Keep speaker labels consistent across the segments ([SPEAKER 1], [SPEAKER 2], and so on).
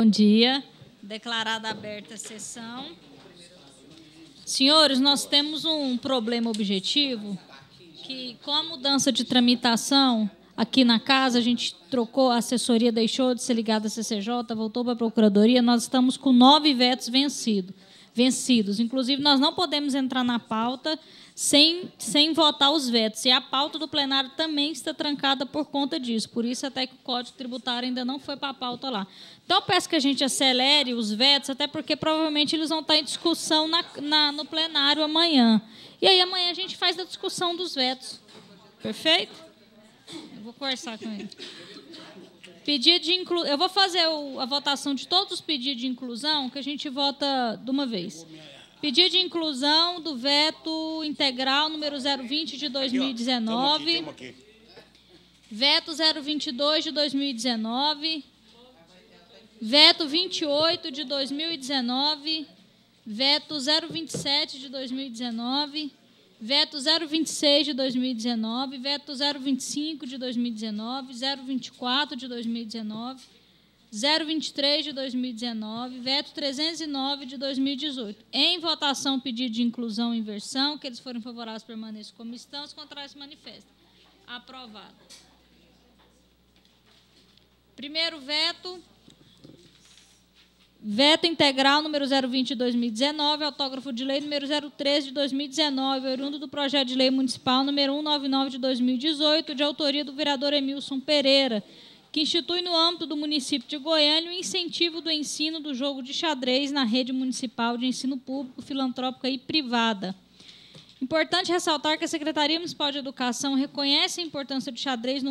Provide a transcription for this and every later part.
[SPEAKER 1] Bom dia. Declarada aberta a sessão. Senhores, nós temos um problema objetivo, que com a mudança de tramitação aqui na casa, a gente trocou, a assessoria deixou de ser ligada à CCJ, voltou para a Procuradoria, nós estamos com 9 vetos vencidos. Inclusive, nós não podemos entrar na pauta sem votar os vetos. E a pauta do plenário também está trancada por conta disso. Por isso, até que o Código Tributário ainda não foi para a pauta lá. Então, eu peço que a gente acelere os vetos, até porque provavelmente eles vão estar em discussão no plenário amanhã. E aí, amanhã, a gente faz a discussão dos vetos. Perfeito? Eu vou conversar com ele. Pedido de eu vou fazer a votação de todos os pedidos de inclusão, que a gente vota de uma vez. Pedido de inclusão do veto integral número 020 de 2019. Veto 022 de 2019. Veto 28 de 2019. Veto 027 de 2019. Veto 026 de 2019, veto 025 de 2019, 024 de 2019, 023 de 2019, veto 309 de 2018. Em votação, pedido de inclusão e inversão, que eles forem favoráveis permaneçam como estão, os contrários se manifestam. Aprovado. Primeiro veto. Veto integral número 020 de 2019, autógrafo de lei número 013 de 2019, oriundo do projeto de lei municipal número 199 de 2018, de autoria do vereador Emilson Pereira, que institui no âmbito do município de Goiânia o incentivo do ensino do jogo de xadrez na rede municipal de ensino público, filantrópica e privada. Importante ressaltar que a Secretaria Municipal de Educação reconhece a importância do xadrez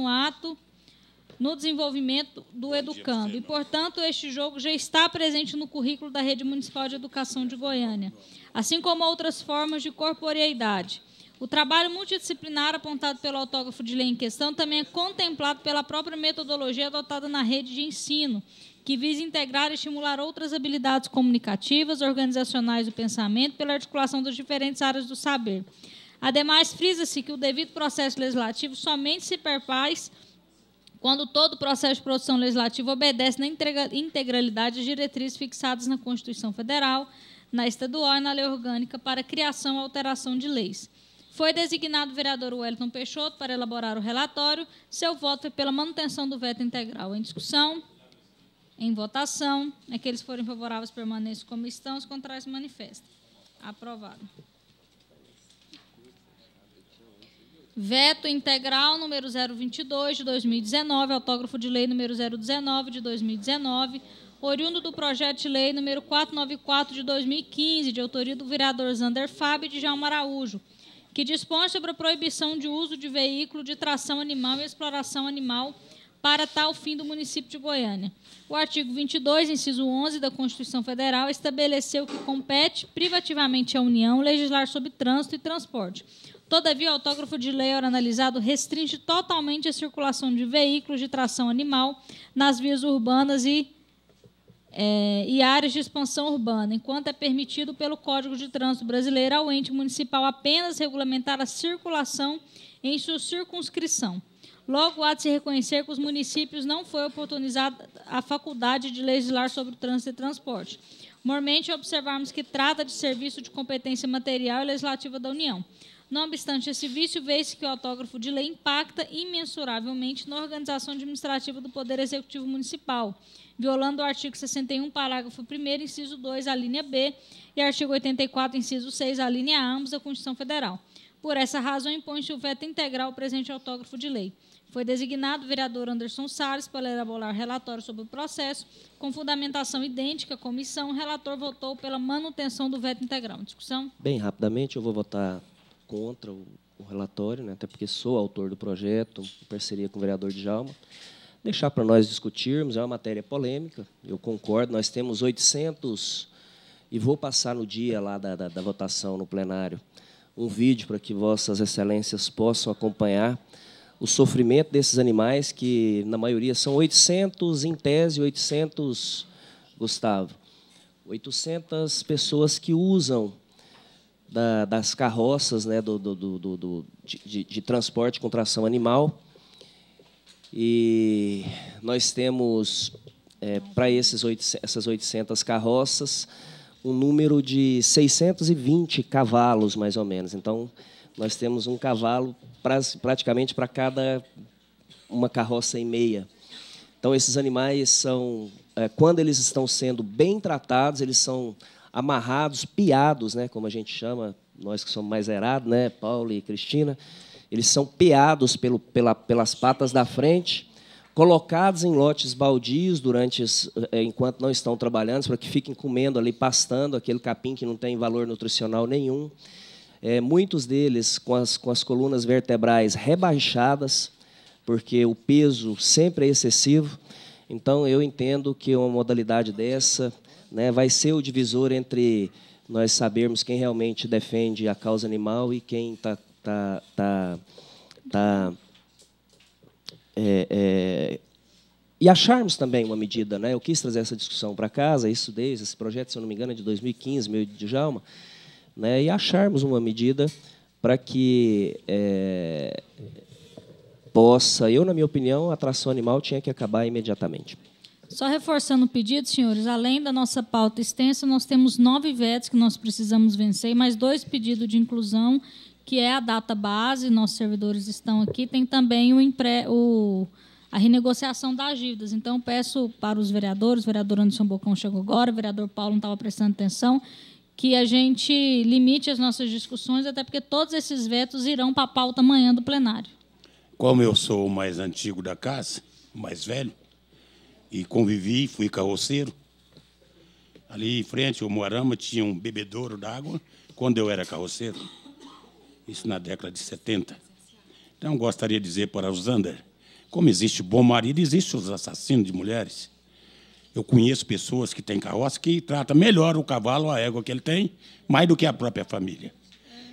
[SPEAKER 1] no desenvolvimento do educando. E, portanto, este jogo já está presente no currículo da Rede Municipal de Educação de Goiânia, assim como outras formas de corporeidade. O trabalho multidisciplinar apontado pelo autógrafo de lei em questão também é contemplado pela própria metodologia adotada na rede de ensino, que visa integrar e estimular outras habilidades comunicativas, organizacionais do pensamento, pela articulação das diferentes áreas do saber. Ademais, frisa-se que o devido processo legislativo somente se perfaz quando todo o processo de produção legislativa obedece na integralidade às diretrizes fixadas na Constituição Federal, na estadual e na lei orgânica para criação ou alteração de leis. Foi designado o vereador Wellington Peixoto para elaborar o relatório. Seu voto é pela manutenção do veto integral. Em discussão, em votação, aqueles que forem favoráveis permaneçam como estão, os contrários se manifestam. Aprovado. Veto integral número 022 de 2019, autógrafo de lei número 019 de 2019, oriundo do projeto de lei número 494 de 2015, de autoria do vereador Zander Fábio e de Djalma Araújo, que dispõe sobre a proibição de uso de veículo de tração animal e exploração animal para tal fim do município de Goiânia. O artigo 22, inciso 11 da Constituição Federal, estabeleceu que compete privativamente à União legislar sobre trânsito e transporte. Todavia, o autógrafo de lei, ora analisado, restringe totalmente a circulação de veículos de tração animal nas vias urbanas e áreas de expansão urbana, enquanto é permitido pelo Código de Trânsito Brasileiro ao ente municipal apenas regulamentar a circulação em sua circunscrição. Logo, há de se reconhecer que os municípios não foi oportunizada a faculdade de legislar sobre o trânsito e transporte. Mormente, observarmos que trata de serviço de competência material e legislativa da União. Não obstante esse vício, vê-se que o autógrafo de lei impacta imensuravelmente na organização administrativa do Poder Executivo Municipal, violando o artigo 61, parágrafo 1º, inciso 2, a linha B, e artigo 84, inciso 6, a linha A, ambos da Constituição Federal. Por essa razão, impõe-se o veto integral ao presente autógrafo de lei. Foi designado o vereador Anderson Salles para elaborar relatório sobre o processo, com fundamentação idêntica à comissão. O relator votou pela manutenção do veto integral. Discussão?
[SPEAKER 2] Bem, rapidamente, eu vou votar contra o relatório, né, até porque sou autor do projeto, em parceria com o vereador Djalma. Deixar para nós discutirmos, é uma matéria polêmica, eu concordo, nós temos 800, e vou passar no dia lá da votação no plenário, um vídeo para que vossas excelências possam acompanhar o sofrimento desses animais, que na maioria são 800, em tese, 800, Gustavo, 800 pessoas que usam das carroças, né, de transporte com tração animal. E nós temos para essas 800 carroças, um número de 620 cavalos, mais ou menos. Então, nós temos um cavalo praticamente para cada uma carroça e meia. Então, esses animais são, quando eles estão sendo bem tratados, eles são amarrados, piados, né, como a gente chama, nós que somos mais zerados, né, Paulo e Cristina, eles são piados pelas patas da frente, colocados em lotes baldios enquanto não estão trabalhando, para que fiquem comendo ali, pastando aquele capim que não tem valor nutricional nenhum. Muitos deles com as colunas vertebrais rebaixadas, porque o peso sempre é excessivo. Então, eu entendo que uma modalidade dessa, né, vai ser o divisor entre nós sabermos quem realmente defende a causa animal e quem e acharmos também uma medida, né? Eu quis trazer essa discussão para casa, esse projeto, se eu não me engano, é de 2015, meu de Djalma, né? E acharmos uma medida para que possa, na minha opinião, a atração animal tinha que acabar imediatamente.
[SPEAKER 1] Só reforçando o pedido, senhores, além da nossa pauta extensa, nós temos 9 vetos que nós precisamos vencer, mais 2 pedidos de inclusão, que é a data base, nossos servidores estão aqui, tem também a renegociação das dívidas. Então, peço para os vereadores, o vereador Anderson Bocão chegou agora, o vereador Paulo não estava prestando atenção, que a gente limite as nossas discussões, até porque todos esses vetos irão para a pauta amanhã do plenário.
[SPEAKER 3] Como eu sou o mais antigo da casa, o mais velho, e convivi, fui carroceiro, ali em frente ao Moarama tinha um bebedouro d'água, quando eu era carroceiro, isso na década de 70. Então, gostaria de dizer para o Zander, como existe bom marido, existem os assassinos de mulheres. Eu conheço pessoas que têm carroça que tratam melhor o cavalo ou a égua que ele tem, mais do que a própria família.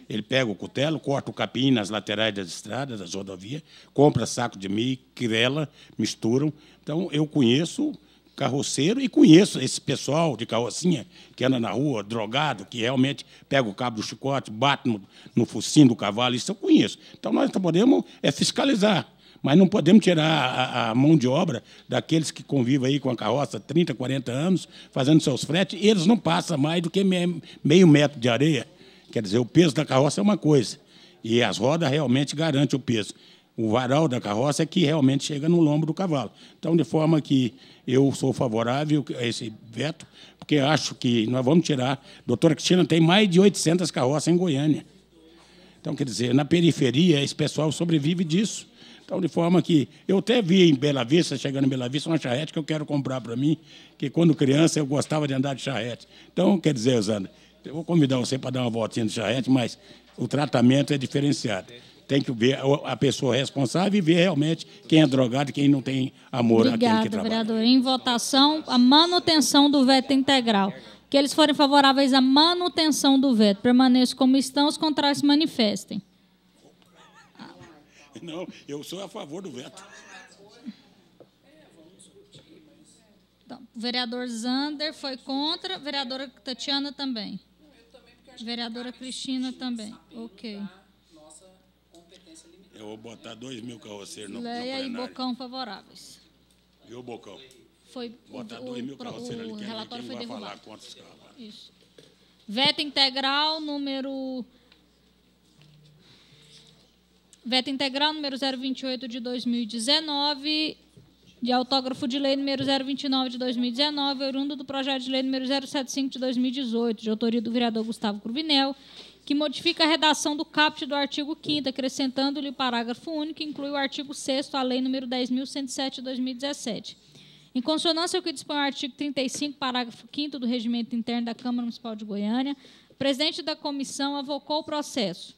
[SPEAKER 3] Ele pega o cutelo, corta o capim nas laterais das estradas, das rodovias, compra saco de milho, quirela, misturam. Então, eu conheço carroceiro e conheço esse pessoal de carrocinha que anda na rua, drogado, que realmente pega o cabo do chicote, bate no focinho do cavalo, isso eu conheço. Então, nós podemos fiscalizar, mas não podemos tirar a mão de obra daqueles que convivem aí com a carroça há 30, 40 anos, fazendo seus fretes, e eles não passam mais do que meio metro de areia. Quer dizer, o peso da carroça é uma coisa, e as rodas realmente garantem o peso. O varal da carroça é que realmente chega no lombo do cavalo. Então, de forma que eu sou favorável a esse veto, porque acho que nós vamos tirar... Doutora Cristina tem mais de 800 carroças em Goiânia. Então, quer dizer, na periferia, esse pessoal sobrevive disso. Então, de forma que... Eu até vi em Bela Vista, chegando em Bela Vista, uma charrete que eu quero comprar para mim, que quando criança eu gostava de andar de charrete. Então, quer dizer, Zanda, eu vou convidar você para dar uma voltinha de charrete, mas o tratamento é diferenciado. Tem que ver a pessoa responsável e ver realmente quem é drogado e quem não tem amor àquele que trabalha.
[SPEAKER 1] Obrigada, vereador. Em votação, a manutenção do veto integral. Que eles forem favoráveis à manutenção do veto, permaneçam como estão, os contrários se manifestem.
[SPEAKER 3] Não, eu sou a favor do veto.
[SPEAKER 1] Então, o vereador Zander foi contra, a vereadora Tatiana também. Vereadora Cristina também. Ok.
[SPEAKER 3] Eu vou botar 2.000 carroceiros no
[SPEAKER 1] Leia
[SPEAKER 3] plenário.
[SPEAKER 1] e Bocão favoráveis.
[SPEAKER 3] Viu, Bocão?
[SPEAKER 1] Foi
[SPEAKER 3] botar 2.000 carroceiros ali,
[SPEAKER 1] o relatório foi
[SPEAKER 3] vai falar
[SPEAKER 1] derrubado.
[SPEAKER 3] contra os carros.
[SPEAKER 1] Isso. Veto integral número 028 de 2019, de autógrafo de lei número 029 de 2019, oriundo do projeto de lei número 075 de 2018, de autoria do vereador Gustavo Cruvinel, que modifica a redação do caput do artigo 5º, acrescentando-lhe o parágrafo único, que inclui o artigo 6º à lei número 10.107 de 2017. Em consonância ao que dispõe o artigo 35, parágrafo 5º do Regimento Interno da Câmara Municipal de Goiânia, o presidente da comissão avocou o processo,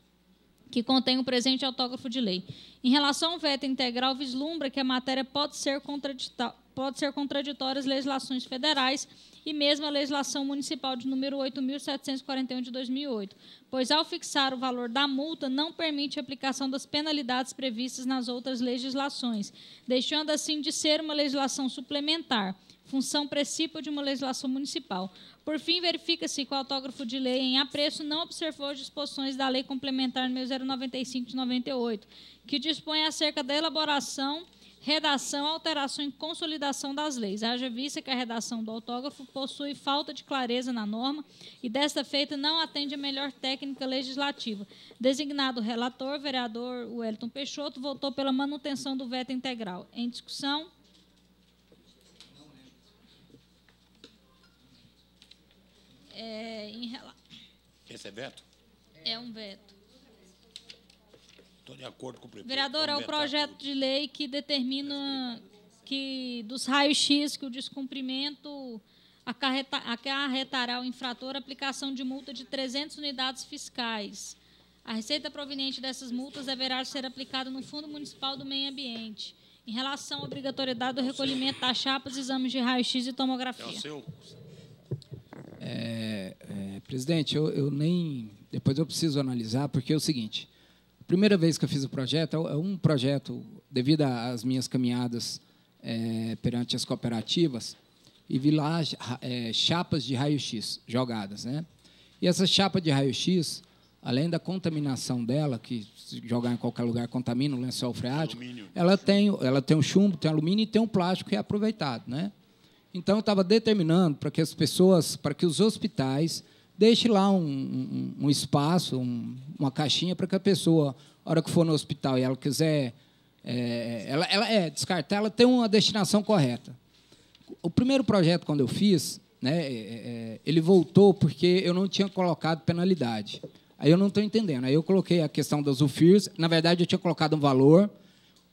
[SPEAKER 1] que contém o presente autógrafo de lei. Em relação ao veto integral, vislumbra que a matéria pode ser contraditória às legislações federais e mesmo à legislação municipal de número 8.741 de 2008, pois, ao fixar o valor da multa, não permite a aplicação das penalidades previstas nas outras legislações, deixando assim de ser uma legislação suplementar, função precípua de uma legislação municipal. Por fim, verifica-se que o autógrafo de lei em apreço não observou as disposições da Lei Complementar número 095 de 98, que dispõe acerca da elaboração redação, alteração e consolidação das leis. Haja vista que a redação do autógrafo possui falta de clareza na norma e, desta feita, não atende a melhor técnica legislativa. Designado relator, vereador Wellington Peixoto votou pela manutenção do veto integral. Em discussão.
[SPEAKER 3] Esse é veto?
[SPEAKER 1] É um veto.
[SPEAKER 3] Estou de acordo com o prefeito.
[SPEAKER 1] Vereador, é o projeto de lei que determina que dos raios-x que o descumprimento acarretará ao infrator a aplicação de multa de 300 unidades fiscais. A receita proveniente dessas multas deverá ser aplicada no Fundo Municipal do Meio Ambiente, em relação à obrigatoriedade do recolhimento das chapas, exames de raio-x e tomografia.
[SPEAKER 3] É o seu.
[SPEAKER 4] Presidente, eu nem... Depois eu preciso analisar, porque é o seguinte... Primeira vez que eu fiz o projeto, é um projeto, devido às minhas caminhadas perante as cooperativas, e vi lá chapas de raio-x jogadas, né? E essa chapa de raio-x, além da contaminação dela, que se jogar em qualquer lugar contamina o lençol freático, ela tem um chumbo, tem alumínio e tem um plástico que é aproveitado, né? Então, eu estava determinando para que as pessoas, para que os hospitais deixem lá um espaço, uma caixinha para que a pessoa, na hora que for no hospital e ela quiser descartar, ela tem uma destinação correta. O primeiro projeto, quando eu fiz, né, ele voltou porque eu não tinha colocado penalidade. Aí eu não estou entendendo. Aí eu coloquei a questão das UFIRs. Na verdade, eu tinha colocado um valor.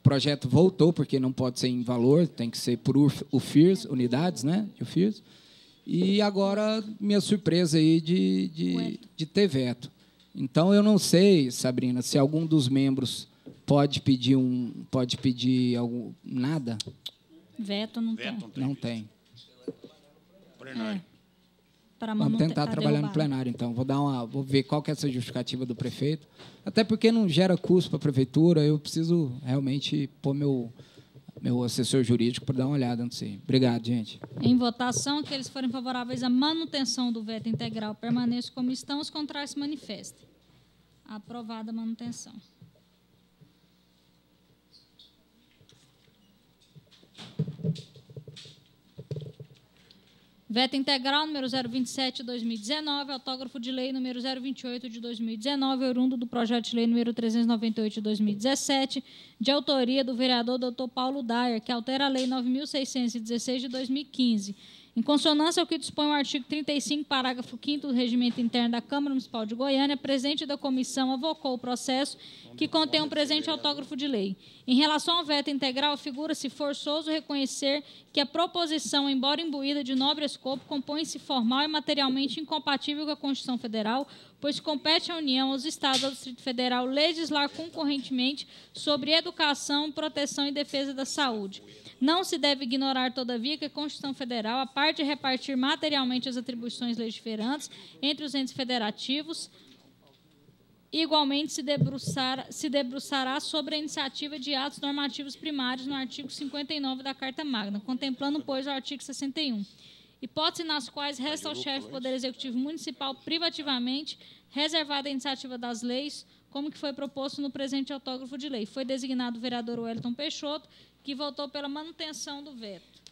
[SPEAKER 4] O projeto voltou, porque não pode ser em valor, tem que ser por UFIRs, unidades, né, de UFIRs. E agora, minha surpresa aí de ter veto. Então, eu não sei, Sabrina, se algum dos membros pode pedir nada.
[SPEAKER 1] Veto não tem.
[SPEAKER 4] Não tem.
[SPEAKER 3] Plenário.
[SPEAKER 4] Vamos tentar trabalhar no plenário, então. Vou ver qual que é essa justificativa do prefeito. Até porque não gera custo para a prefeitura, eu preciso realmente pôr meu assessor jurídico para dar uma olhada nisso aí. Obrigado, gente.
[SPEAKER 1] Em votação, aqueles que forem favoráveis à manutenção do veto integral permaneçam como estão, os contrários se manifestem. Aprovada a manutenção. Veto integral número 027 de 2019, autógrafo de lei número 028 de 2019, oriundo do projeto de lei número 398 de 2017, de autoria do vereador Dr. Paulo Dyer, que altera a lei 9.616 de 2015. Em consonância ao que dispõe o artigo 35, parágrafo 5º do Regimento Interno da Câmara Municipal de Goiânia, a presidente da comissão avocou o processo que contém o presente autógrafo de lei. Em relação ao veto integral, figura-se forçoso reconhecer que a proposição, embora imbuída de nobre escopo, compõe-se formal e materialmente incompatível com a Constituição Federal, pois compete à União, aos Estados e ao Distrito Federal legislar concorrentemente sobre educação, proteção e defesa da saúde. Não se deve ignorar, todavia, que a Constituição Federal, a parte de repartir materialmente as atribuições legiferantes entre os entes federativos, igualmente se debruçará sobre a iniciativa de atos normativos primários no artigo 59 da Carta Magna, contemplando, pois, o artigo 61. Hipóteses nas quais resta ao chefe do Poder Executivo Municipal privativamente reservada a iniciativa das leis, como que foi proposto no presente autógrafo de lei. Foi designado o vereador Wellington Peixoto, que votou pela manutenção do veto.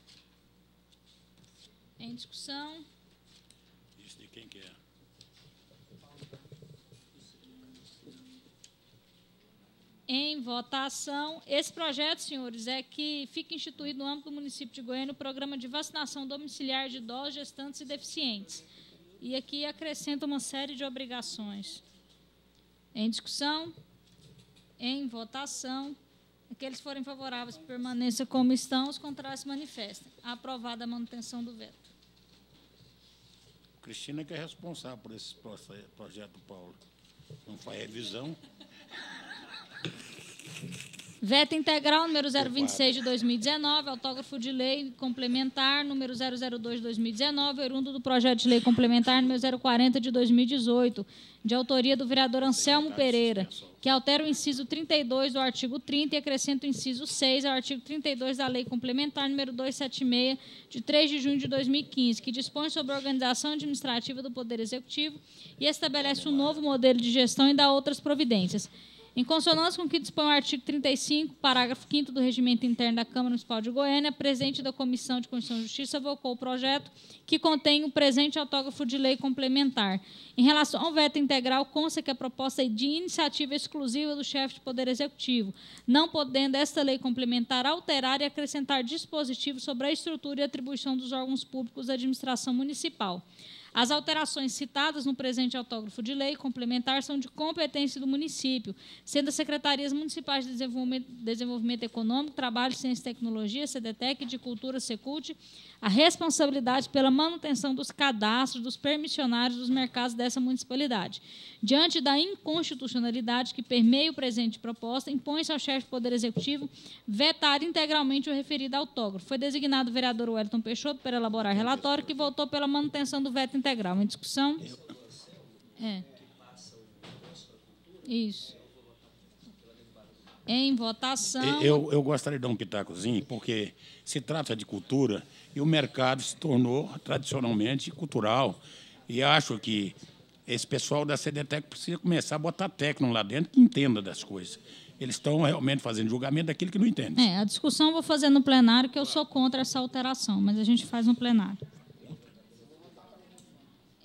[SPEAKER 1] Em discussão.
[SPEAKER 3] Isso de quem que é?
[SPEAKER 1] Em votação. Esse projeto, senhores, é que fica instituído no âmbito do município de Goiânia o programa de vacinação domiciliar de idosos, gestantes e deficientes. E aqui acrescenta uma série de obrigações. Em discussão. Em votação. Aqueles que forem favoráveis permaneçam como estão, os contrários se manifestem. Aprovada a manutenção do veto.
[SPEAKER 3] Cristina que é responsável por esse projeto, Paulo. Não faz revisão.
[SPEAKER 1] Veto integral número 026 de 2019, autógrafo de lei complementar número 002 de 2019, oriundo do projeto de lei complementar número 040 de 2018, de autoria do vereador Anselmo Pereira, que altera o inciso 32 do artigo 30 e acrescenta o inciso 6 ao artigo 32 da lei complementar número 276 de 3 de junho de 2015, que dispõe sobre a organização administrativa do Poder Executivo e estabelece um novo modelo de gestão e dá outras providências. Em consonância com o que dispõe o artigo 35, parágrafo 5º do Regimento Interno da Câmara Municipal de Goiânia, a presidente da Comissão de Constituição e Justiça avocou o projeto que contém o presente autógrafo de lei complementar. Em relação ao veto integral, consta que a proposta é de iniciativa exclusiva do chefe de Poder Executivo, não podendo esta lei complementar alterar e acrescentar dispositivos sobre a estrutura e atribuição dos órgãos públicos da administração municipal. As alterações citadas no presente autógrafo de lei complementar são de competência do município, sendo as Secretarias Municipais de Desenvolvimento Econômico, Trabalho, Ciência e Tecnologia, CDTEC, de Cultura, Secult, a responsabilidade pela manutenção dos cadastros dos permissionários dos mercados dessa municipalidade. Diante da inconstitucionalidade que permeia o presente proposta, impõe-se ao chefe do Poder Executivo vetar integralmente o referido autógrafo. Foi designado o vereador Wellington Peixoto para elaborar relatório que votou pela manutenção do veto integral. Em discussão? Isso. Em votação.
[SPEAKER 3] Eu gostaria de dar um pitacozinho, porque se trata de cultura e o mercado se tornou tradicionalmente cultural. E acho que esse pessoal da CDTEC precisa começar a botar técnico lá dentro que entenda das coisas. Eles estão realmente fazendo julgamento daquilo que não entende.
[SPEAKER 1] A discussão eu vou fazer no plenário, que eu sou contra essa alteração, mas a gente faz no plenário.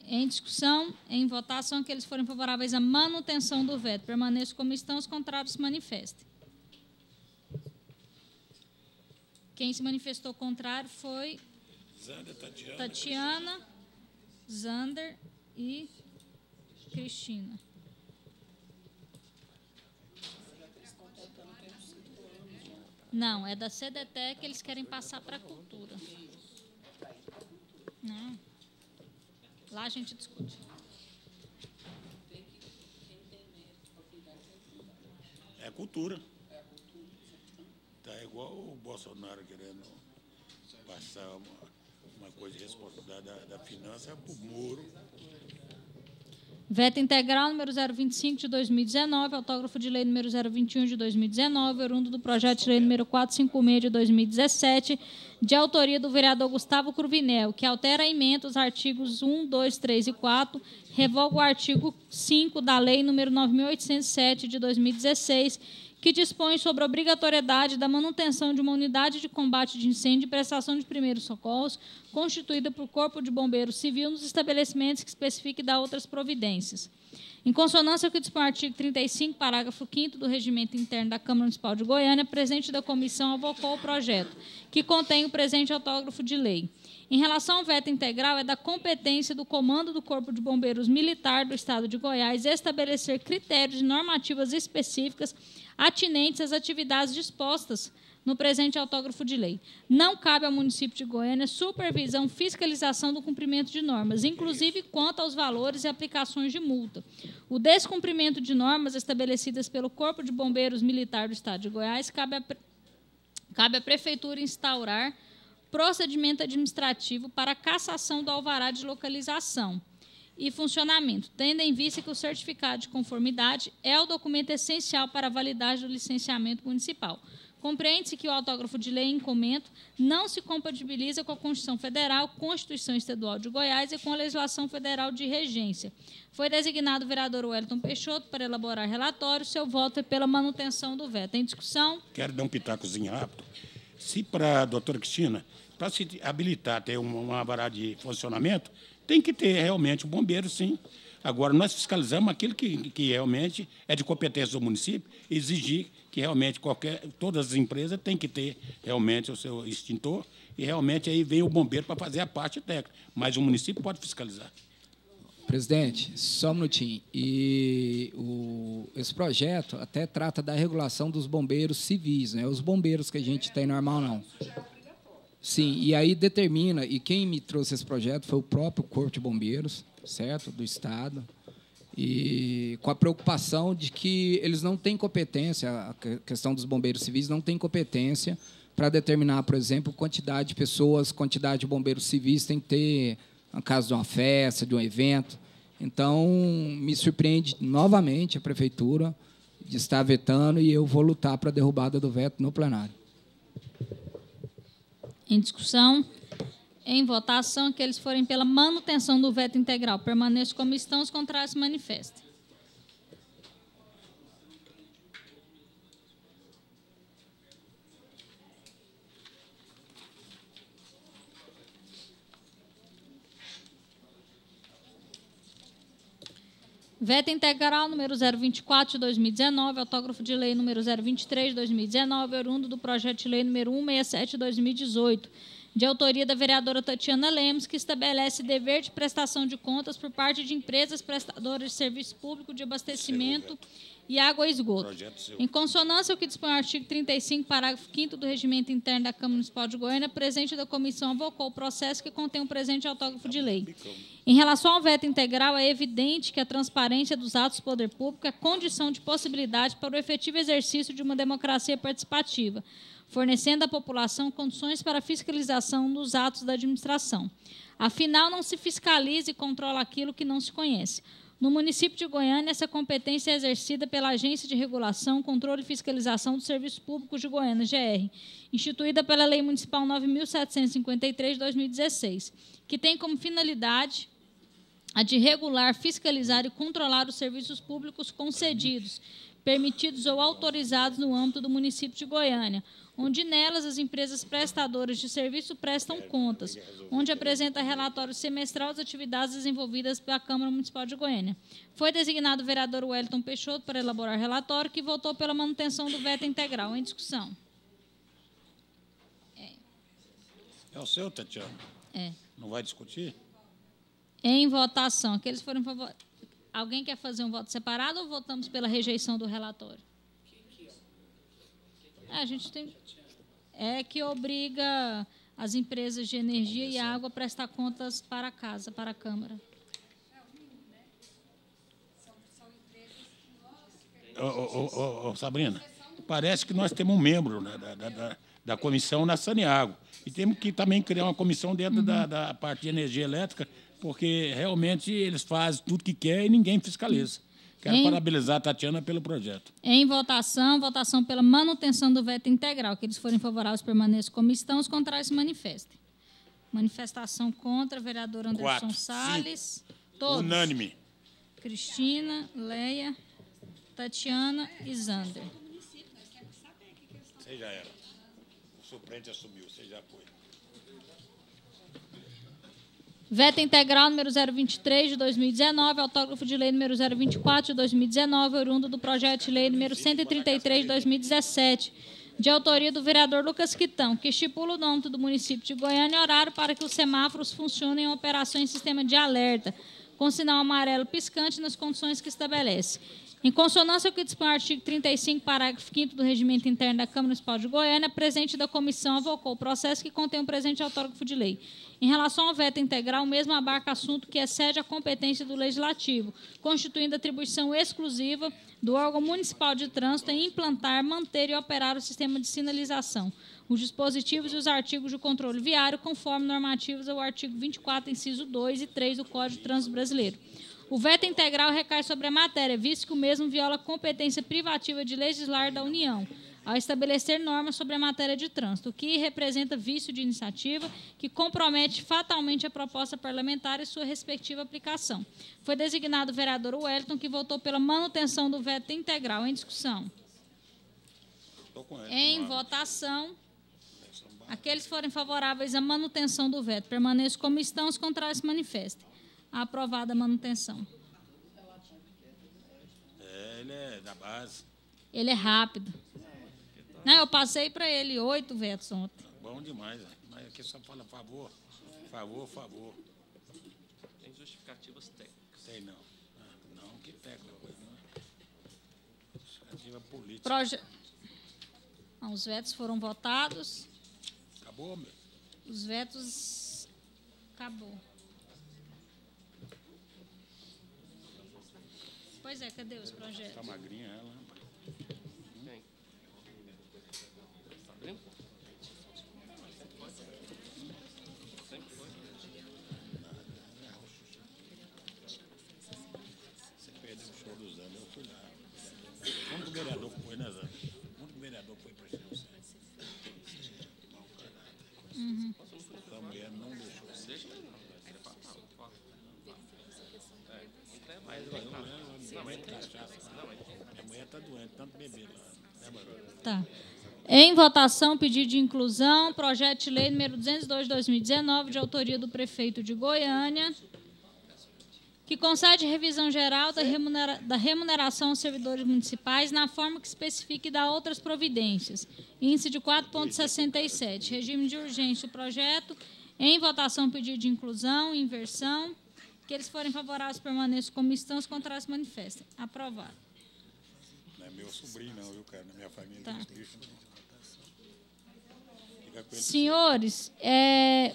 [SPEAKER 1] Em discussão, em votação, aqueles que forem favoráveis à manutenção do veto permaneçam como estão, os contrários se manifestem. Quem se manifestou contrário foi Tatiana, Zander e Cristina. Não, é da CDTEC que eles querem passar para a cultura. Não. Lá a gente discute.
[SPEAKER 3] É cultura. Está igual o Bolsonaro querendo passar uma coisa de responsabilidade da finança para o Moro.
[SPEAKER 1] Veto integral número 025 de 2019, autógrafo de lei número 021 de 2019, oriundo do projeto de lei número 456 de 2017, de autoria do vereador Gustavo Cruvinel, que altera a emenda os artigos 1, 2, 3 e 4, revoga o artigo 5 da lei número 9.807 de 2016, que dispõe sobre a obrigatoriedade da manutenção de uma unidade de combate de incêndio e prestação de primeiros socorros constituída por Corpo de Bombeiros Civil nos estabelecimentos que especifique e dá outras providências. Em consonância com o que dispõe o artigo 35, parágrafo 5º do Regimento Interno da Câmara Municipal de Goiânia, a presidente da comissão avocou o projeto, que contém o presente autógrafo de lei. Em relação ao veto integral, é da competência do Comando do Corpo de Bombeiros Militar do Estado de Goiás estabelecer critérios e normativas específicas atinentes às atividades dispostas no presente autógrafo de lei. Não cabe ao município de Goiânia supervisão, fiscalização do cumprimento de normas, inclusive quanto aos valores e aplicações de multa. O descumprimento de normas estabelecidas pelo Corpo de Bombeiros Militar do Estado de Goiás cabe à Prefeitura instaurar procedimento administrativo para a cassação do alvará de localização e funcionamento, tendo em vista que o certificado de conformidade é o documento essencial para a validade do licenciamento municipal. Compreende-se que o autógrafo de lei em comento não se compatibiliza com a Constituição Federal, Constituição Estadual de Goiás e com a legislação federal de regência. Foi designado o vereador Wellington Peixoto para elaborar relatório. Seu voto é pela manutenção do veto. Em discussão?
[SPEAKER 3] Quero dar um pitacozinho rápido. Se para a doutora Cristina, para se habilitar, ter uma vara de funcionamento, tem que ter realmente o bombeiro, sim. Agora, nós fiscalizamos aquilo que realmente é de competência do município, exigir que realmente todas as empresas têm que ter realmente o seu extintor, e realmente aí vem o bombeiro para fazer a parte técnica. Mas o município pode fiscalizar.
[SPEAKER 4] Presidente, só um minutinho. Esse projeto até trata da regulação dos bombeiros civis, né? Os bombeiros que a gente tem normal, não. Sim, e aí determina, e quem me trouxe esse projeto foi o próprio Corpo de Bombeiros, certo, do Estado, e com a preocupação de que eles não têm competência, a questão dos bombeiros civis não tem competência para determinar, por exemplo, quantidade de pessoas, quantidade de bombeiros civis tem que ter, no caso de uma festa, de um evento. Então, me surpreende novamente a Prefeitura de estar vetando e eu vou lutar para a derrubada do veto no plenário.
[SPEAKER 1] Em discussão, em votação, aqueles que forem pela manutenção do veto integral permaneçam como estão, os contrários se manifestem. Veto integral número 024 de 2019, autógrafo de lei número 023 de 2019, oriundo do projeto de lei número 167 de 2018, de autoria da vereadora Tatiana Lemos, que estabelece dever de prestação de contas por parte de empresas prestadoras de serviço público de abastecimento e água e esgoto. Em consonância ao que dispõe o artigo 35, parágrafo 5º do Regimento Interno da Câmara Municipal de Goiânia, a presidente da comissão avocou o processo que contém o presente autógrafo de lei. Em relação ao veto integral, é evidente que a transparência dos atos do poder público é condição de possibilidade para o efetivo exercício de uma democracia participativa, fornecendo à população condições para a fiscalização dos atos da administração. Afinal, não se fiscaliza e controla aquilo que não se conhece. No município de Goiânia, essa competência é exercida pela Agência de Regulação, Controle e Fiscalização dos Serviços Públicos de Goiânia, GR, instituída pela Lei Municipal 9.753 de 2016, que tem como finalidade a de regular, fiscalizar e controlar os serviços públicos concedidos, permitidos ou autorizados no âmbito do município de Goiânia, onde nelas as empresas prestadoras de serviço prestam contas, onde apresenta relatório semestral das atividades desenvolvidas pela Câmara Municipal de Goiânia. Foi designado o vereador Wellington Peixoto para elaborar relatório, que votou pela manutenção do veto integral. Em discussão.
[SPEAKER 3] É o seu, Tatiana?
[SPEAKER 1] É.
[SPEAKER 3] Não vai discutir?
[SPEAKER 1] Em votação. Aqueles foram favor... Alguém quer fazer um voto separado ou votamos pela rejeição do relatório? A gente tem... É que obriga as empresas de energia e água a prestar contas para a casa, para a Câmara.
[SPEAKER 3] Sabrina, parece que nós temos um membro, né, da comissão na Saniago. E temos que também criar uma comissão dentro da parte de energia elétrica, porque realmente eles fazem tudo que quer e ninguém fiscaliza. Quero parabenizar a Tatiana pelo projeto.
[SPEAKER 1] Em votação, votação pela manutenção do veto integral. Aqueles forem favoráveis permaneçam como estão, os contrários se manifestem. Manifestação contra, vereador Anderson Salles. Todos.
[SPEAKER 3] Unânime.
[SPEAKER 1] Cristina, Leia, Tatiana e Zander.
[SPEAKER 3] Você já era. O suplente assumiu, você já foi.
[SPEAKER 1] Veto integral número 023 de 2019, autógrafo de lei número 024 de 2019, oriundo do projeto de lei número 133 de 2017, de autoria do vereador Lucas Quitão, que estipula no âmbito do município de Goiânia horário para que os semáforos funcionem em operação em sistema de alerta, com sinal amarelo piscante nas condições que estabelece. Em consonância com o que dispõe o artigo 35, parágrafo 5º do Regimento Interno da Câmara Municipal de Goiânia, a presidente da comissão avocou o processo que contém o presente autógrafo de lei. Em relação ao veto integral, o mesmo abarca assunto que excede a competência do Legislativo, constituindo atribuição exclusiva do órgão municipal de trânsito em implantar, manter e operar o sistema de sinalização, os dispositivos e os artigos de controle viário, conforme normativos ao artigo 24, inciso 2 e 3 do Código de Trânsito Brasileiro. O veto integral recai sobre a matéria, visto que o mesmo viola a competência privativa de legislar da União, ao estabelecer normas sobre a matéria de trânsito, o que representa vício de iniciativa que compromete fatalmente a proposta parlamentar e sua respectiva aplicação. Foi designado o vereador Wellington, que votou pela manutenção do veto integral. Em discussão. Em votação, aqueles que forem favoráveis à manutenção do veto permaneçam como estão, os contrários se manifestem. Aprovada a manutenção.
[SPEAKER 3] Ele é da base.
[SPEAKER 1] Ele é rápido. Não, eu passei para ele 8 vetos ontem.
[SPEAKER 3] Bom demais, mas aqui só fala favor, favor, favor.
[SPEAKER 2] Tem justificativas técnicas.
[SPEAKER 3] Tem não. Não, que técnica. Justificativa política.
[SPEAKER 1] Não, os vetos foram votados.
[SPEAKER 3] Acabou, meu?
[SPEAKER 1] Os vetos... Acabou. Pois é, cadê os projetos?
[SPEAKER 3] Tá magrinha ela, rapaz.
[SPEAKER 2] Tem. Tá vendo? Sempre foi.
[SPEAKER 3] Você perdeu o show do Zé, eu fui lá. Como que o vereador foi, né, Zé? Como que o vereador foi para você? A mulher não deixou.
[SPEAKER 2] Deixa ele não.
[SPEAKER 3] Minha mãe tá cachaça. Minha mulher está doente, tanto beber lá.
[SPEAKER 1] Tá. Em votação, pedido de inclusão, projeto de lei número 202 de 2019, de autoria do prefeito de Goiânia. que concede revisão geral da remuneração aos servidores municipais na forma que especifique e dá outras providências. Índice de 4,67. Regime de urgência do projeto. Em votação, pedido de inclusão, inversão. Que eles forem favoráveis, permaneçam como estão, os contrários se manifestem. Aprovado.
[SPEAKER 3] Não é meu sobrinho, não, viu, cara? Na minha família
[SPEAKER 1] Tá.
[SPEAKER 3] tem esse bicho.
[SPEAKER 1] Senhores,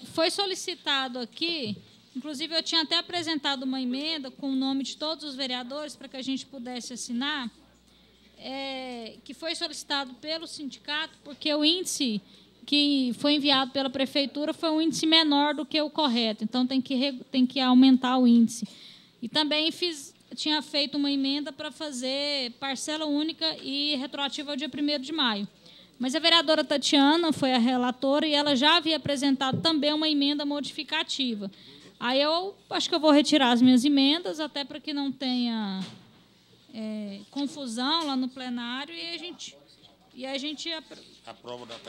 [SPEAKER 1] foi solicitado aqui, inclusive eu tinha até apresentado uma emenda com o nome de todos os vereadores para que a gente pudesse assinar, que foi solicitado pelo sindicato, porque o índice que foi enviado pela prefeitura foi um índice menor do que o correto, então tem que aumentar o índice. E também tinha feito uma emenda para fazer parcela única e retroativa ao dia 1º de maio. Mas a vereadora Tatiana foi a relatora e ela já havia apresentado também uma emenda modificativa. Aí eu acho que eu vou retirar as minhas emendas, até para que não tenha confusão lá no plenário, e a gente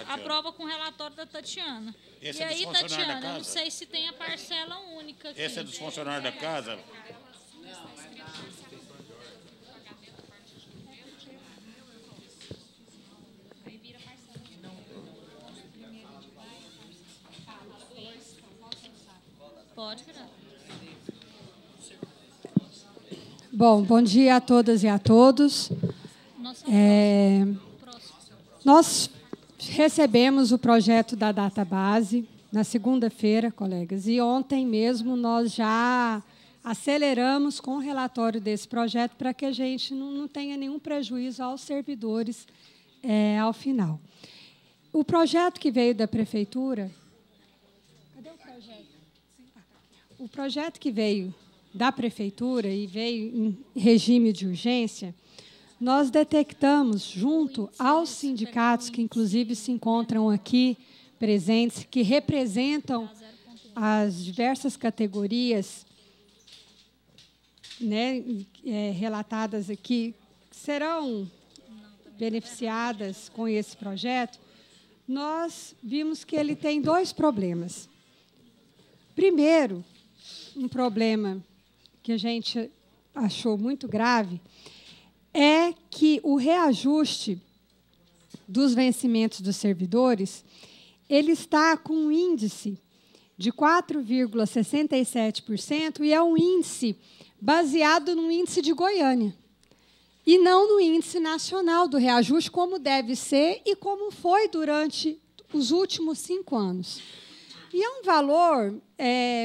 [SPEAKER 1] aprova com o relatório da Tatiana.
[SPEAKER 3] Esse
[SPEAKER 1] e aí, Tatiana,
[SPEAKER 3] da
[SPEAKER 1] eu não sei se tem a parcela única aqui.
[SPEAKER 3] Esse é dos funcionários da casa?
[SPEAKER 1] Pode, Fernanda.
[SPEAKER 5] Bom dia a todas e a todos. Nós recebemos o projeto da database na segunda-feira, colegas, e ontem mesmo nós já aceleramos com o relatório desse projeto para que a gente não tenha nenhum prejuízo aos servidores ao final. O projeto que veio da prefeitura... Cadê o projeto? O projeto que veio da prefeitura e veio em regime de urgência, nós detectamos, junto aos sindicatos, que inclusive se encontram aqui presentes, que representam as diversas categorias, né, relatadas aqui, que serão beneficiadas com esse projeto, nós vimos que ele tem dois problemas. Primeiro, um problema que a gente achou muito grave é que o reajuste dos vencimentos dos servidores ele está com um índice de 4,67% e é um índice baseado no índice de Goiânia e não no índice nacional do reajuste, como deve ser e como foi durante os últimos 5 anos. E é um valor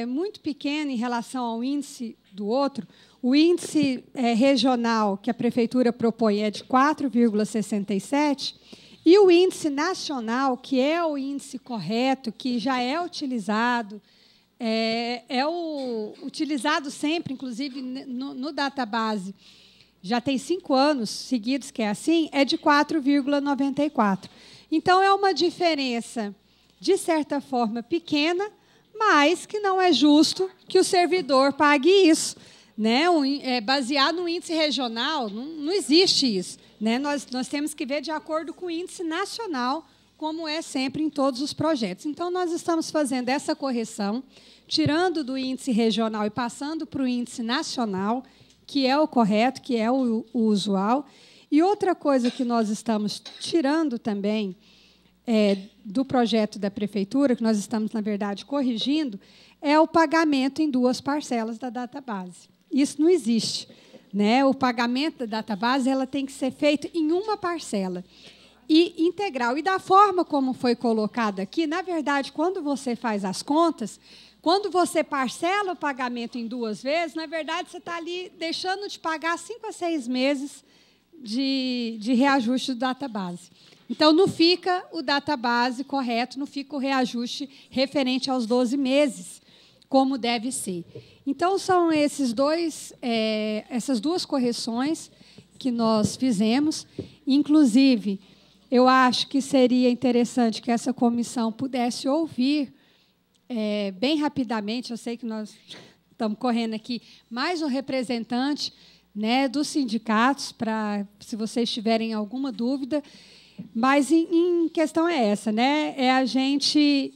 [SPEAKER 5] muito pequeno em relação ao índice do outro. O índice regional que a prefeitura propõe é de 4,67%, e o índice nacional, que é o índice correto, que já é utilizado, utilizado sempre, inclusive no database, já tem 5 anos seguidos que é assim, é de 4,94%. Então, é uma diferença, de certa forma, pequena, mas que não é justo que o servidor pague isso. Né? Baseado no índice regional, não existe isso. Né? Nós temos que ver de acordo com o índice nacional, como é sempre em todos os projetos. Então, nós estamos fazendo essa correção, tirando do índice regional e passando para o índice nacional, que é o correto, que é o usual. E outra coisa que nós estamos tirando também do projeto da prefeitura, que nós estamos, na verdade, corrigindo, é o pagamento em 2 parcelas da database. Isso não existe. Né? O pagamento da database ela tem que ser feito em uma parcela e integral. E da forma como foi colocado aqui, na verdade, quando você faz as contas, quando você parcela o pagamento em 2 vezes, na verdade, você está ali deixando de pagar 5 a 6 meses de reajuste do database. Então, não fica o database correto, não fica o reajuste referente aos 12 meses, como deve ser. Então, são essas 2 correções que nós fizemos. Inclusive, eu acho que seria interessante que essa comissão pudesse ouvir, bem rapidamente, eu sei que nós estamos correndo aqui, mais um representante, né, dos sindicatos, para, se vocês tiverem alguma dúvida. Mas, em questão é essa, né? É a gente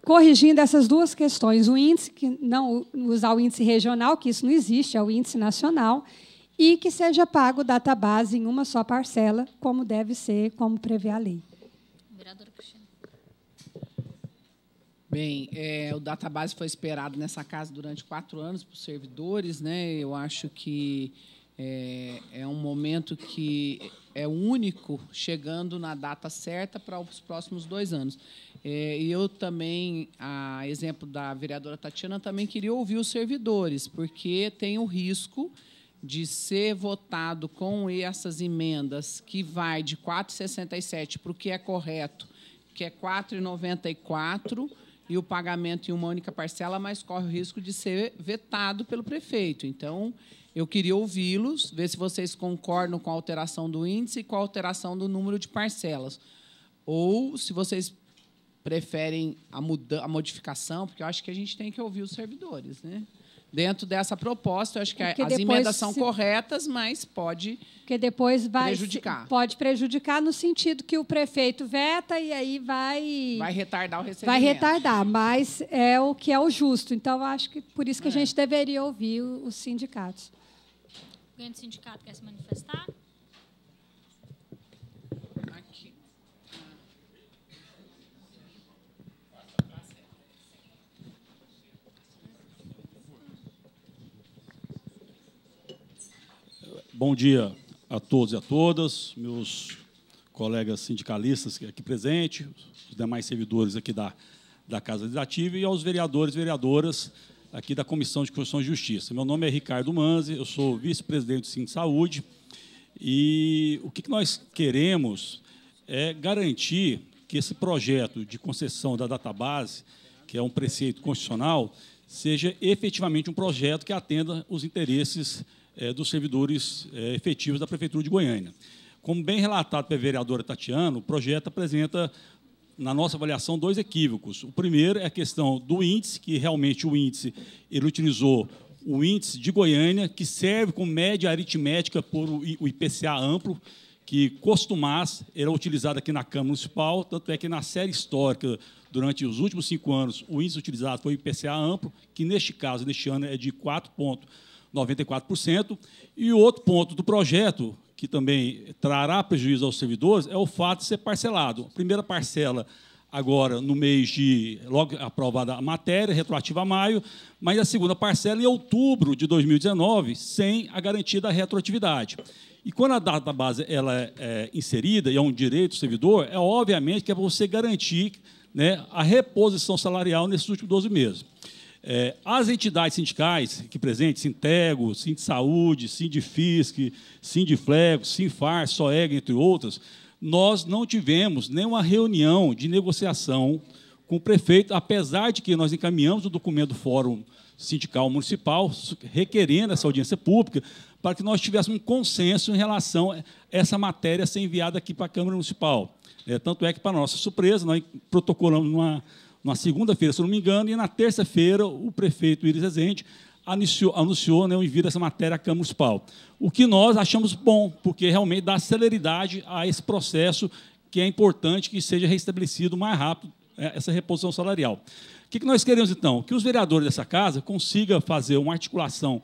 [SPEAKER 5] corrigindo essas duas questões. O índice, que não usar o índice regional, que isso não existe, é o índice nacional, e que seja pago database em uma só parcela, como deve ser, como prevê a lei.
[SPEAKER 1] Vereadora Cristina.
[SPEAKER 6] Bem, o database foi esperado nessa casa durante 4 anos para os servidores, né? Eu acho que é um momento que é único, chegando na data certa para os próximos 2 anos. E eu também, a exemplo da vereadora Tatiana, também queria ouvir os servidores, porque tem o risco de ser votado com essas emendas, que vai de 4,67 para o que é correto, que é 4,94, e o pagamento em uma única parcela, mas corre o risco de ser vetado pelo prefeito. Então, eu queria ouvi-los, ver se vocês concordam com a alteração do índice e com a alteração do número de parcelas. Ou se vocês preferem a modificação, porque eu acho que a gente tem que ouvir os servidores, né? Dentro dessa proposta, eu acho que as emendas são corretas, mas pode prejudicar.
[SPEAKER 5] Pode prejudicar no sentido que o prefeito veta e aí vai
[SPEAKER 6] retardar o recebimento.
[SPEAKER 5] Vai retardar, mas é o que é o justo. Então, acho que por isso que a gente deveria ouvir os sindicatos.
[SPEAKER 1] Alguém do sindicato quer se manifestar?
[SPEAKER 6] Aqui.
[SPEAKER 7] Bom dia a todos e a todas, meus colegas sindicalistas aqui presentes, os demais servidores aqui da Casa Legislativa e aos vereadores e vereadoras aqui da Comissão de Constituição e Justiça. Meu nome é Ricardo Manzi, eu sou vice-presidente do Sindicato de Saúde e o que nós queremos é garantir que esse projeto de concessão da database, que é um preceito constitucional, seja efetivamente um projeto que atenda os interesses dos servidores efetivos da Prefeitura de Goiânia. Como bem relatado pela vereadora Tatiana, o projeto apresenta, na nossa avaliação, 2 equívocos. O primeiro é a questão do índice, que realmente o índice, ele utilizou o índice de Goiânia, que serve como média aritmética por o IPCA amplo, que costumaz era utilizado aqui na Câmara Municipal, tanto é que na série histórica, durante os últimos 5 anos, o índice utilizado foi o IPCA amplo, que neste caso, neste ano, é de 4,94%. E o outro ponto do projeto, que também trará prejuízo aos servidores, é o fato de ser parcelado. A primeira parcela, agora, no mês de... logo aprovada a matéria, retroativa a maio, mas a segunda parcela em outubro de 2019, sem a garantia da retroatividade. E quando a database ela é inserida, e é um direito do servidor, é obviamente que é para você garantir, né, a reposição salarial nesses últimos 12 meses. As entidades sindicais aqui presentes, Sintego, Sindsaúde, Sindifisc, Sindiflego, Sinfar, Soeg, entre outras, nós não tivemos nenhuma reunião de negociação com o prefeito, apesar de que nós encaminhamos o documento do Fórum Sindical Municipal, requerendo essa audiência pública, para que nós tivéssemos um consenso em relação a essa matéria ser enviada aqui para a Câmara Municipal. Tanto é que, para nossa surpresa, nós protocolamos numa segunda-feira, se não me engano, e na terça-feira o prefeito Iris Rezende anunciou, né, o envio dessa matéria à Câmara Municipal. O que nós achamos bom, porque realmente dá celeridade a esse processo, que é importante que seja restabelecido o mais rápido essa reposição salarial. O que nós queremos, então? Que os vereadores dessa casa consigam fazer uma articulação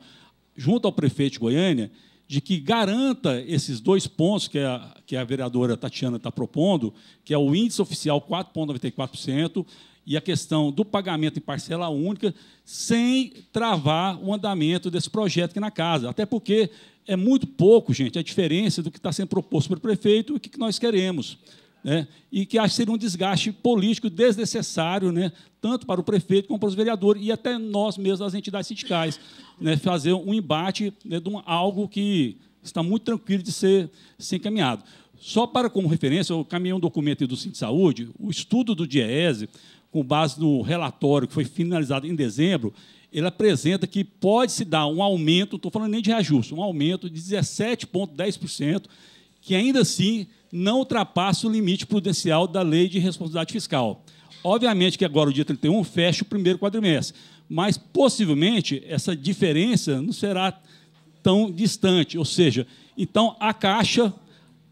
[SPEAKER 7] junto ao prefeito de Goiânia, de que garanta esses 2 pontos que a vereadora Tatiana está propondo, que é o índice oficial 4,94%, e a questão do pagamento em parcela única, sem travar o andamento desse projeto aqui na casa. Até porque é muito pouco, gente, a diferença do que está sendo proposto pelo prefeito e o que nós queremos. Né? E que acho que seria um desgaste político desnecessário, né? Tanto para o prefeito como para os vereadores e até nós mesmos, as entidades sindicais, né? Fazer um embate, né, de algo que está muito tranquilo de ser encaminhado. Só para como referência, eu caminhei um documento do Sindicato de Saúde, o estudo do DIEESE, com base no relatório que foi finalizado em dezembro, ele apresenta que pode-se dar um aumento, não estou falando nem de reajuste, um aumento de 17,10%, que ainda assim não ultrapassa o limite prudencial da Lei de Responsabilidade Fiscal. Obviamente que agora, o dia 31, fecha o primeiro quadrimestre, mas, possivelmente, essa diferença não será tão distante. Ou seja, então, a Caixa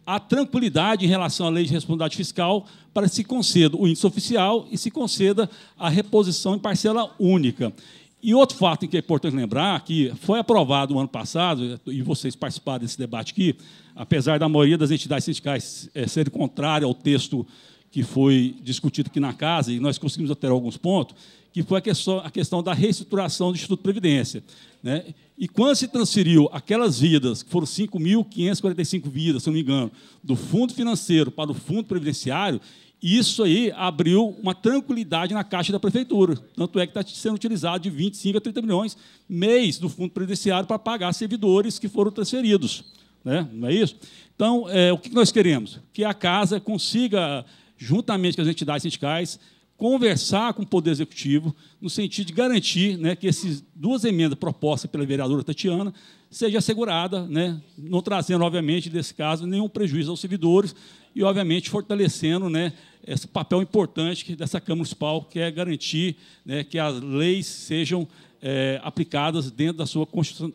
[SPEAKER 7] a tranquilidade em relação à lei de responsabilidade fiscal para que se conceda o índice oficial e se conceda a reposição em parcela única. E outro fato que é importante lembrar, que foi aprovado no ano passado, e vocês participaram desse debate aqui, apesar da maioria das entidades sindicais serem contrárias ao texto que foi discutido aqui na casa, e nós conseguimos alterar alguns pontos, que foi a questão da reestruturação do Instituto de Previdência, né? E quando se transferiu aquelas vidas, que foram 5.545 vidas, se não me engano, do fundo financeiro para o fundo previdenciário, isso aí abriu uma tranquilidade na caixa da prefeitura. Tanto é que está sendo utilizado de 25 a 30 milhões mês do fundo previdenciário para pagar servidores que foram transferidos, né? Não é isso? Então, o que nós queremos? Que a casa consiga, juntamente com as entidades sindicais, conversar com o Poder Executivo no sentido de garantir, né, que essas duas emendas propostas pela vereadora Tatiana seja assegurada, né, não trazendo, obviamente, desse caso, nenhum prejuízo aos servidores e, obviamente, fortalecendo, né, esse papel importante dessa Câmara Municipal, que é garantir, né, que as leis sejam aplicadas dentro da sua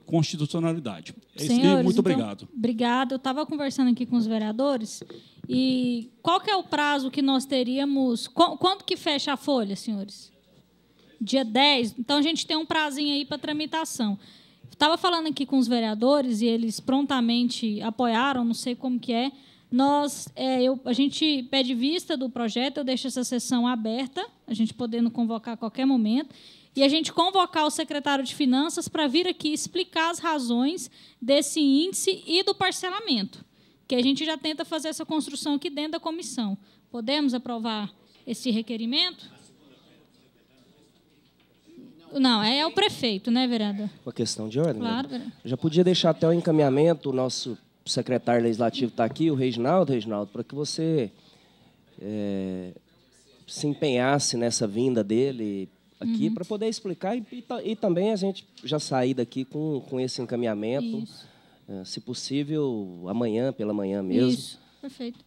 [SPEAKER 7] constitucionalidade. É isso aí, muito obrigado.
[SPEAKER 1] Então, obrigada. Eu estava conversando aqui com os vereadores. E qual que é o prazo que nós teríamos? Quando que fecha a folha, senhores? Dia 10. Então, a gente tem um prazinho aí para tramitação. Estava falando aqui com os vereadores e eles prontamente apoiaram, não sei como que é. A gente pede vista do projeto, eu deixo essa sessão aberta, a gente podendo convocar a qualquer momento, e a gente convocar o secretário de Finanças para vir aqui explicar as razões desse índice e do parcelamento, que a gente já tenta fazer essa construção aqui dentro da comissão. Podemos aprovar esse requerimento? Não, é o prefeito, né, vereador?
[SPEAKER 2] Uma questão de ordem.
[SPEAKER 1] Claro,
[SPEAKER 2] né?
[SPEAKER 1] vereador.
[SPEAKER 2] Já podia deixar até o encaminhamento, o nosso secretário legislativo está aqui, o Reginaldo, para que você se empenhasse nessa vinda dele aqui, para poder explicar e também a gente já sair daqui com esse encaminhamento.
[SPEAKER 1] Isso.
[SPEAKER 2] Se possível, amanhã, pela manhã mesmo.
[SPEAKER 1] Isso, perfeito.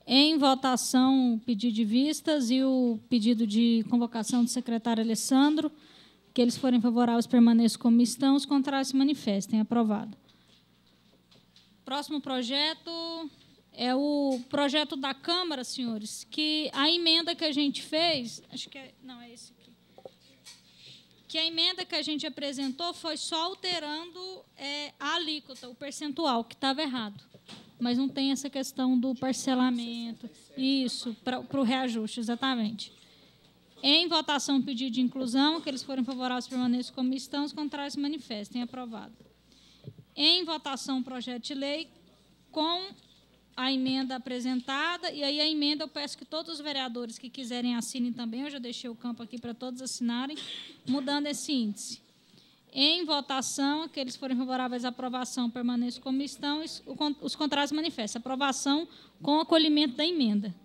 [SPEAKER 1] Em votação, o pedido de vistas e o pedido de convocação do secretário Alessandro, que eles forem favoráveis, permaneçam como estão, os contrários se manifestem. Aprovado. Próximo projeto é o projeto da Câmara, senhores, que a emenda que a gente fez, acho que não, é esse aqui, que a emenda que a gente apresentou foi só alterando a alíquota, o percentual, que estava errado. Mas não tem essa questão do parcelamento. Isso, para o reajuste, exatamente. Em votação, pedido de inclusão, que eles forem favoráveis, permaneçam como estão, os contrários se manifestem. Aprovado. Em votação, projeto de lei com a emenda apresentada, e aí a emenda eu peço que todos os vereadores que quiserem assinem também, eu já deixei o campo aqui para todos assinarem, mudando esse índice. Em votação, aqueles forem favoráveis à aprovação permaneçam como estão, os contrários manifestam. Aprovação com acolhimento da emenda.